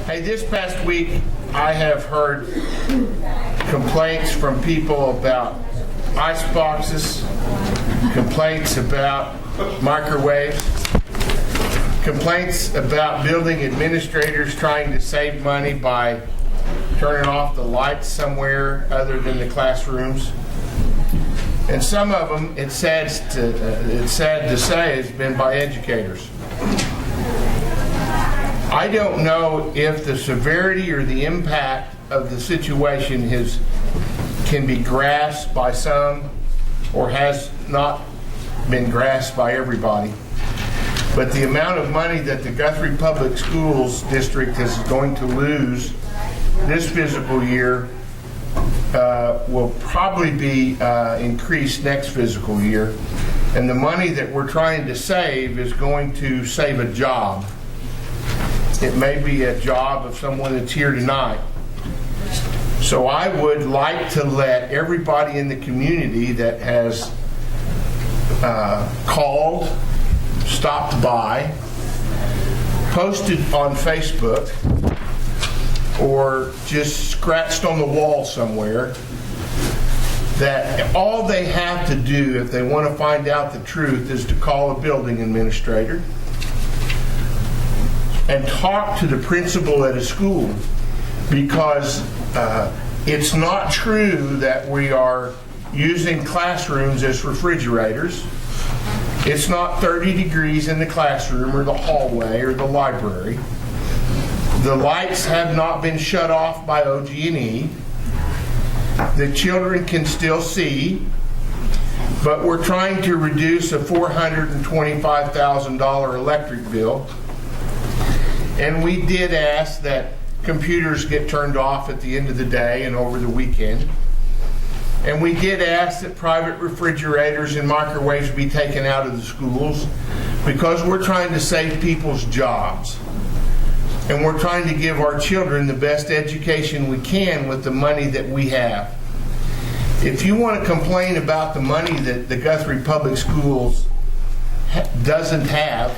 Hey, this past week I have heard complaints from people about ice boxes, complaints about microwaves, complaints about building administrators trying to save money by turning off the lights somewhere other than the classrooms. And some of them, it's sad to say, has been by educators. I don't know if the severity or the impact of the situation can be grasped by some or has not been grasped by everybody. But the amount of money that the Guthrie Public Schools District is going to lose this fiscal year will probably be increased next fiscal year. And the money that we're trying to save is going to save a job. It may be a job of someone that's here tonight. So I would like to let everybody in the community that has called, stopped by, posted on Facebook, or just scratched on the wall somewhere, that all they have to do if they want to find out the truth is to call a building administrator and talk to the principal at a school, because it's not true that we are using classrooms as refrigerators. It's not 30 degrees in the classroom or the hallway or the library. The lights have not been shut off by OG&E. The children can still see, but we're trying to reduce a $425,000 electric bill. And we did ask that computers get turned off at the end of the day and over the weekend. And we did ask that private refrigerators and microwaves be taken out of the schools, because we're trying to save people's jobs. And we're trying to give our children the best education we can with the money that we have. If you want to complain about the money that the Guthrie Public Schools doesn't have,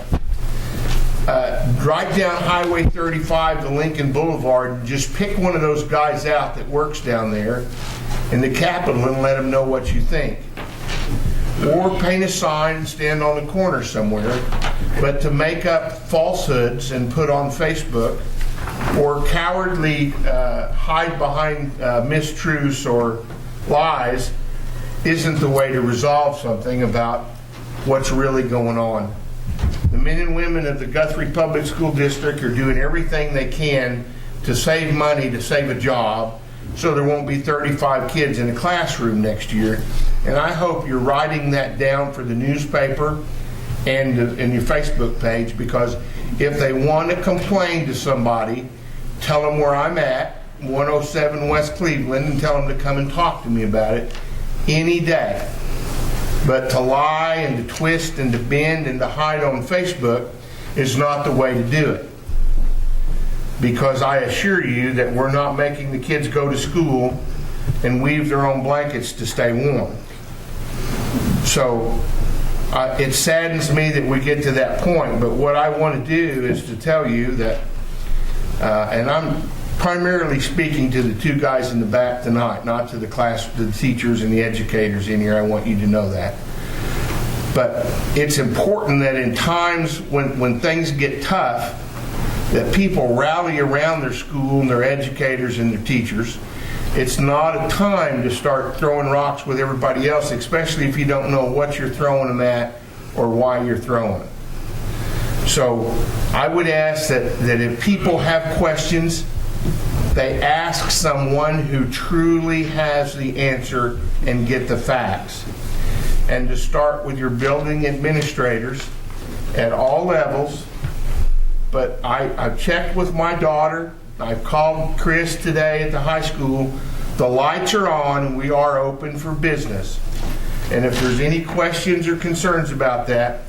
drive down Highway 35 to Lincoln Boulevard and just pick one of those guys out that works down there in the Capitol and let them know what you think. Or paint a sign and stand on the corner somewhere. But to make up falsehoods and put on Facebook, or cowardly hide behind mistruths or lies, isn't the way to resolve something about what's really going on. The men and women of the Guthrie Public School District are doing everything they can to save money, to save a job, so there won't be 35 kids in a classroom next year. And I hope you're writing that down for the newspaper and in your Facebook page, because if they want to complain to somebody, tell them where I'm at, 107 West Cleveland, and tell them to come and talk to me about it any day. But to lie and to twist and to bend and to hide on Facebook is not the way to do it. Because I assure you that we're not making the kids go to school and weave their own blankets to stay warm. So it saddens me that we get to that point, but what I want to do is to tell you that, and I'm primarily speaking to the two guys in the back tonight, not to the class, the teachers and the educators in here. I want you to know that. But it's important that in times when things get tough, that people rally around their school and their educators and their teachers. It's not a time to start throwing rocks with everybody else, especially if you don't know what you're throwing them at or why you're throwing them. So I would ask that if people have questions, they ask someone who truly has the answer and get the facts. And to start with your building administrators at all levels. But I've checked with my daughter. I've called Chris today at the high school. The lights are on and we are open for business. And if there's any questions or concerns about that,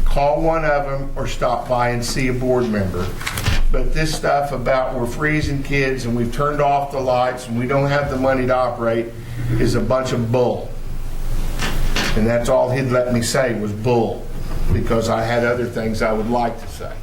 call one of them or stop by and see a board member. But this stuff about we're freezing kids and we've turned off the lights and we don't have the money to operate is a bunch of bull. And that's all he'd let me say was bull, because I had other things I would like to say.